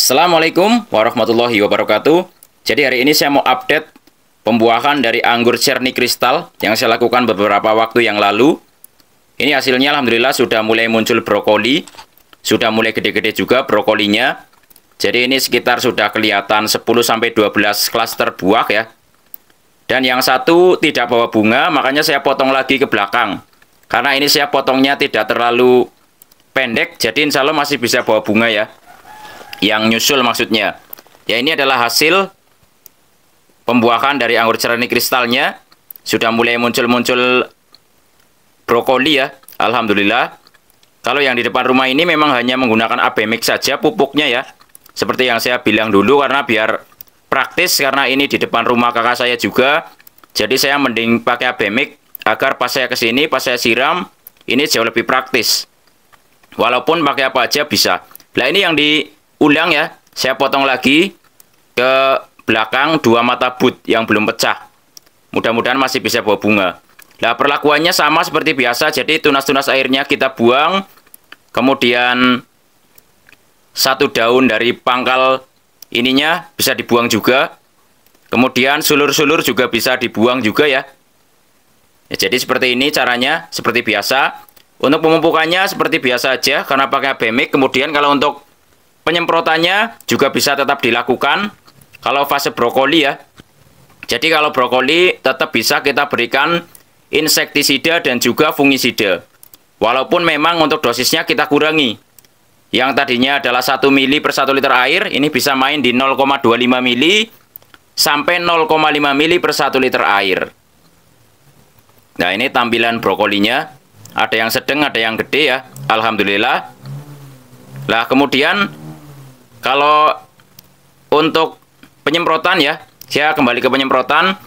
Assalamualaikum warahmatullahi wabarakatuh. Jadi hari ini saya mau update pembuahan dari anggur Cherry Crystal yang saya lakukan beberapa waktu yang lalu. Ini hasilnya alhamdulillah sudah mulai muncul brokoli, sudah mulai gede-gede juga brokolinya. Jadi ini sekitar sudah kelihatan 10-12 klaster buah ya. Dan yang satu tidak bawa bunga, makanya saya potong lagi ke belakang. Karena ini saya potongnya tidak terlalu pendek, jadi insya Allah masih bisa bawa bunga ya. Yang nyusul maksudnya. Ya, ini adalah hasil pembuahan dari anggur Cherry Crystalnya. Sudah mulai muncul-muncul brokoli ya, alhamdulillah. Kalau yang di depan rumah ini memang hanya menggunakan AB mix saja pupuknya ya. Seperti yang saya bilang dulu, karena biar praktis, karena ini di depan rumah kakak saya juga. Jadi saya mending pakai AB mix agar pas saya kesini, pas saya siram, ini jauh lebih praktis. Walaupun pakai apa aja bisa. Nah, ini yang diulang ya, saya potong lagi ke belakang 2 mata but yang belum pecah. Mudah-mudahan masih bisa bawa bunga. Nah, perlakuannya sama seperti biasa, jadi tunas-tunas airnya kita buang. Kemudian satu daun dari pangkal ininya bisa dibuang juga. Kemudian sulur-sulur juga bisa dibuang juga ya. Ya, jadi seperti ini caranya, seperti biasa. Untuk pemupukannya seperti biasa aja, karena pakai BMX. Kemudian kalau untuk penyemprotannya juga bisa tetap dilakukan kalau fase brokoli ya. Jadi kalau brokoli tetap bisa kita berikan insektisida dan juga fungisida. Walaupun memang untuk dosisnya kita kurangi. Yang tadinya adalah 1 mili per 1 liter air, ini bisa main di 0,25 mili sampai 0,5 mili per 1 liter air. Nah, ini tampilan brokolinya. Ada yang sedang, ada yang gede ya. Alhamdulillah. Nah, kemudian kalau untuk penyemprotan ya, saya kembali ke penyemprotan.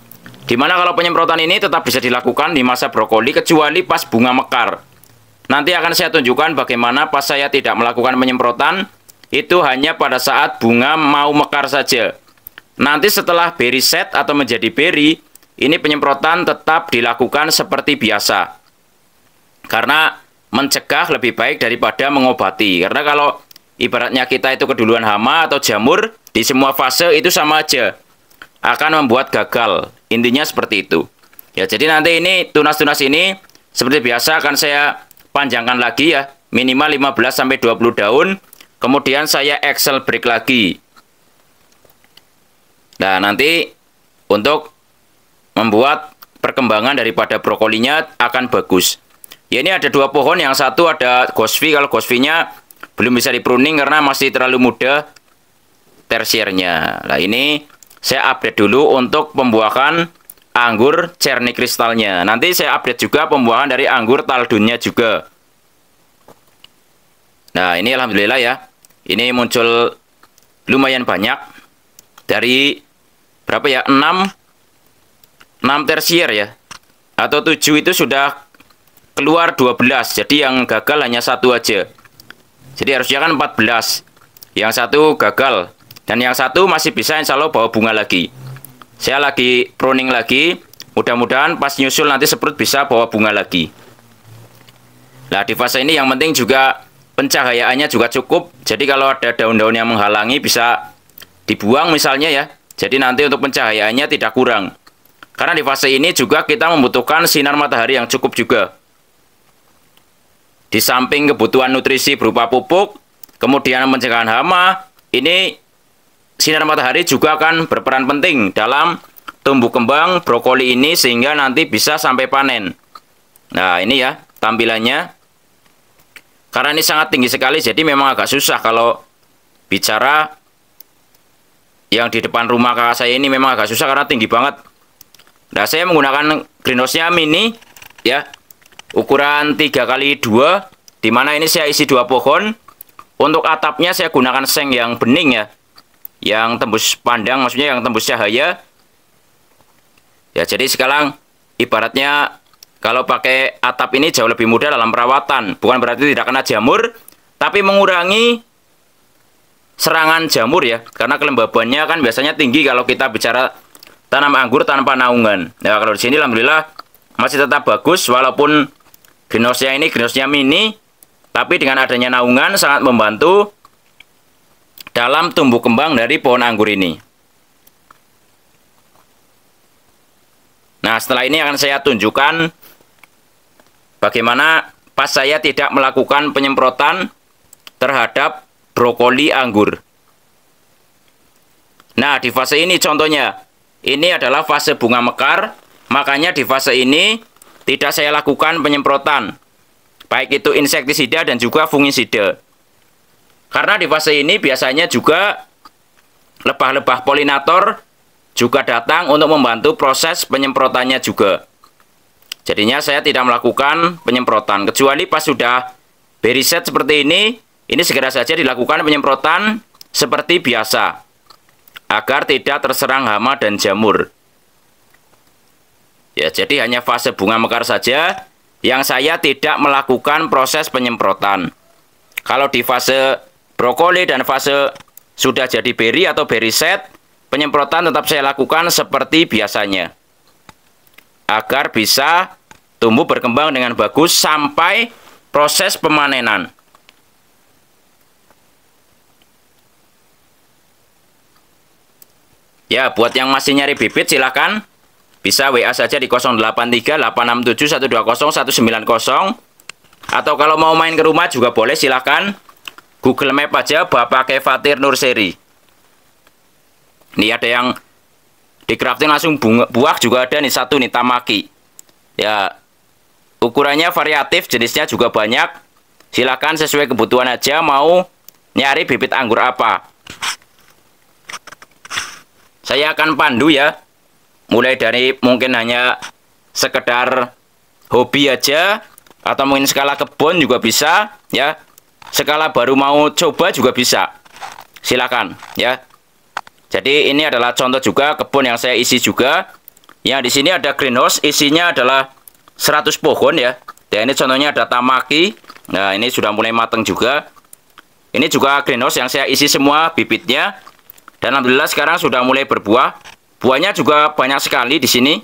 Dimana kalau penyemprotan ini tetap bisa dilakukan di masa brokoli, kecuali pas bunga mekar. Nanti akan saya tunjukkan bagaimana pas saya tidak melakukan penyemprotan. Itu hanya pada saat bunga mau mekar saja. Nanti setelah berry set atau menjadi berry, ini penyemprotan tetap dilakukan seperti biasa. Karena mencegah lebih baik daripada mengobati. Karena kalau ibaratnya kita itu keduluan hama atau jamur, di semua fase itu sama aja. Akan membuat gagal. Intinya seperti itu. Ya, jadi nanti ini tunas-tunas ini seperti biasa akan saya panjangkan lagi ya. Minimal 15-20 daun. Kemudian saya Excel break lagi. Nah, nanti untuk membuat perkembangan daripada brokolinya akan bagus. Ya, ini ada 2 pohon, yang satu ada Gosvi. Kalau Gosvinya belum bisa di pruning karena masih terlalu muda tersiernya. Nah, ini saya update dulu untuk pembuahan anggur Cherry Crystalnya. Nanti saya update juga pembuahan dari anggur Taldunnya juga. Nah, ini alhamdulillah ya. Ini muncul lumayan banyak. Dari berapa ya? 6 tersier ya. Atau 7 itu sudah keluar 12. Jadi yang gagal hanya 1 aja. Jadi harusnya kan 14. Yang satu gagal. Dan yang satu masih bisa insya Allah bawa bunga lagi. Saya lagi pruning lagi. Mudah-mudahan pas nyusul nanti seprut bisa bawa bunga lagi. Nah, di fase ini yang penting juga pencahayaannya juga cukup. Jadi kalau ada daun-daun yang menghalangi bisa dibuang misalnya ya. Jadi nanti untuk pencahayaannya tidak kurang. Karena di fase ini juga kita membutuhkan sinar matahari yang cukup juga. Di samping kebutuhan nutrisi berupa pupuk, kemudian pencegahan hama, ini sinar matahari juga akan berperan penting dalam tumbuh kembang brokoli ini sehingga nanti bisa sampai panen. Nah, ini ya tampilannya. Karena ini sangat tinggi sekali, jadi memang agak susah kalau bicara. Yang di depan rumah kakak saya ini memang agak susah karena tinggi banget. Nah, saya menggunakan greenhouse-nya mini ya. Ukuran 3x2, dimana ini saya isi 2 pohon. Untuk atapnya saya gunakan seng yang bening ya, yang tembus pandang, maksudnya yang tembus cahaya. Ya, jadi sekarang ibaratnya kalau pakai atap ini jauh lebih mudah dalam perawatan. Bukan berarti tidak kena jamur, tapi mengurangi serangan jamur ya. Karena kelembabannya kan biasanya tinggi kalau kita bicara tanam anggur tanpa naungan. Nah, kalau di sini alhamdulillah masih tetap bagus walaupun greenhouse-nya ini greenhouse-nya mini, tapi dengan adanya naungan sangat membantu dalam tumbuh kembang dari pohon anggur ini. Nah, setelah ini akan saya tunjukkan bagaimana pas saya tidak melakukan penyemprotan terhadap brokoli anggur. Nah, di fase ini contohnya, ini adalah fase bunga mekar, makanya di fase ini tidak saya lakukan penyemprotan, baik itu insektisida dan juga fungisida. Karena di fase ini biasanya juga lebah-lebah polinator juga datang untuk membantu proses penyemprotannya juga. Jadinya saya tidak melakukan penyemprotan, kecuali pas sudah beriset seperti ini segera saja dilakukan penyemprotan seperti biasa, agar tidak terserang hama dan jamur. Ya, jadi hanya fase bunga mekar saja yang saya tidak melakukan proses penyemprotan. Kalau di fase brokoli dan fase sudah jadi beri atau beri set, penyemprotan tetap saya lakukan seperti biasanya, agar bisa tumbuh berkembang dengan bagus sampai proses pemanenan. Ya, buat yang masih nyari bibit silahkan bisa WA saja di 083867120190. Atau kalau mau main ke rumah juga boleh, silahkan Google Map aja Bapak Kefatir Nurseri. Ini ada yang di crafting langsung buah juga ada nih, satu nih Tamaki. Ya, ukurannya variatif, jenisnya juga banyak. Silahkan sesuai kebutuhan aja mau nyari bibit anggur apa. Saya akan pandu ya, mulai dari mungkin hanya sekedar hobi aja, atau mungkin skala kebun juga bisa ya. Skala baru mau coba juga bisa. Silakan ya. Jadi ini adalah contoh juga kebun yang saya isi juga. Yang di sini ada greenhouse, isinya adalah 100 pohon ya. Dan ini contohnya ada Tamaki. Nah, ini sudah mulai matang juga. Ini juga greenhouse yang saya isi semua bibitnya. Dan alhamdulillah sekarang sudah mulai berbuah. Buahnya juga banyak sekali di sini.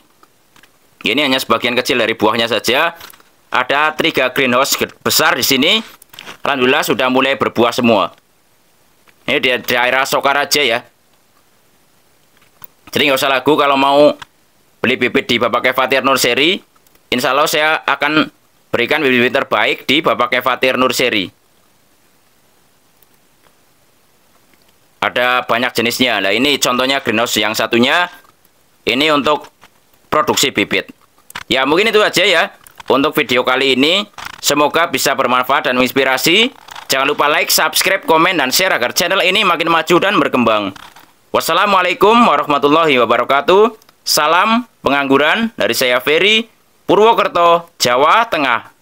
Ini hanya sebagian kecil dari buahnya saja. Ada 3 greenhouse besar di sini. Alhamdulillah sudah mulai berbuah semua. Ini di daerah Sokaraja ya. Jadi nggak usah ragu kalau mau beli bibit di Bapak Kefatir Nurseri. Insya Allah saya akan berikan bibit terbaik di Bapak Kefatir Nurseri. Ada banyak jenisnya. Nah, ini contohnya greenhouse yang satunya. Ini untuk produksi bibit. Ya, mungkin itu aja ya untuk video kali ini. Semoga bisa bermanfaat dan menginspirasi. Jangan lupa like, subscribe, komen, dan share agar channel ini makin maju dan berkembang. Wassalamualaikum warahmatullahi wabarakatuh. Salam pengangguran dari saya Ferry, Purwokerto, Jawa Tengah.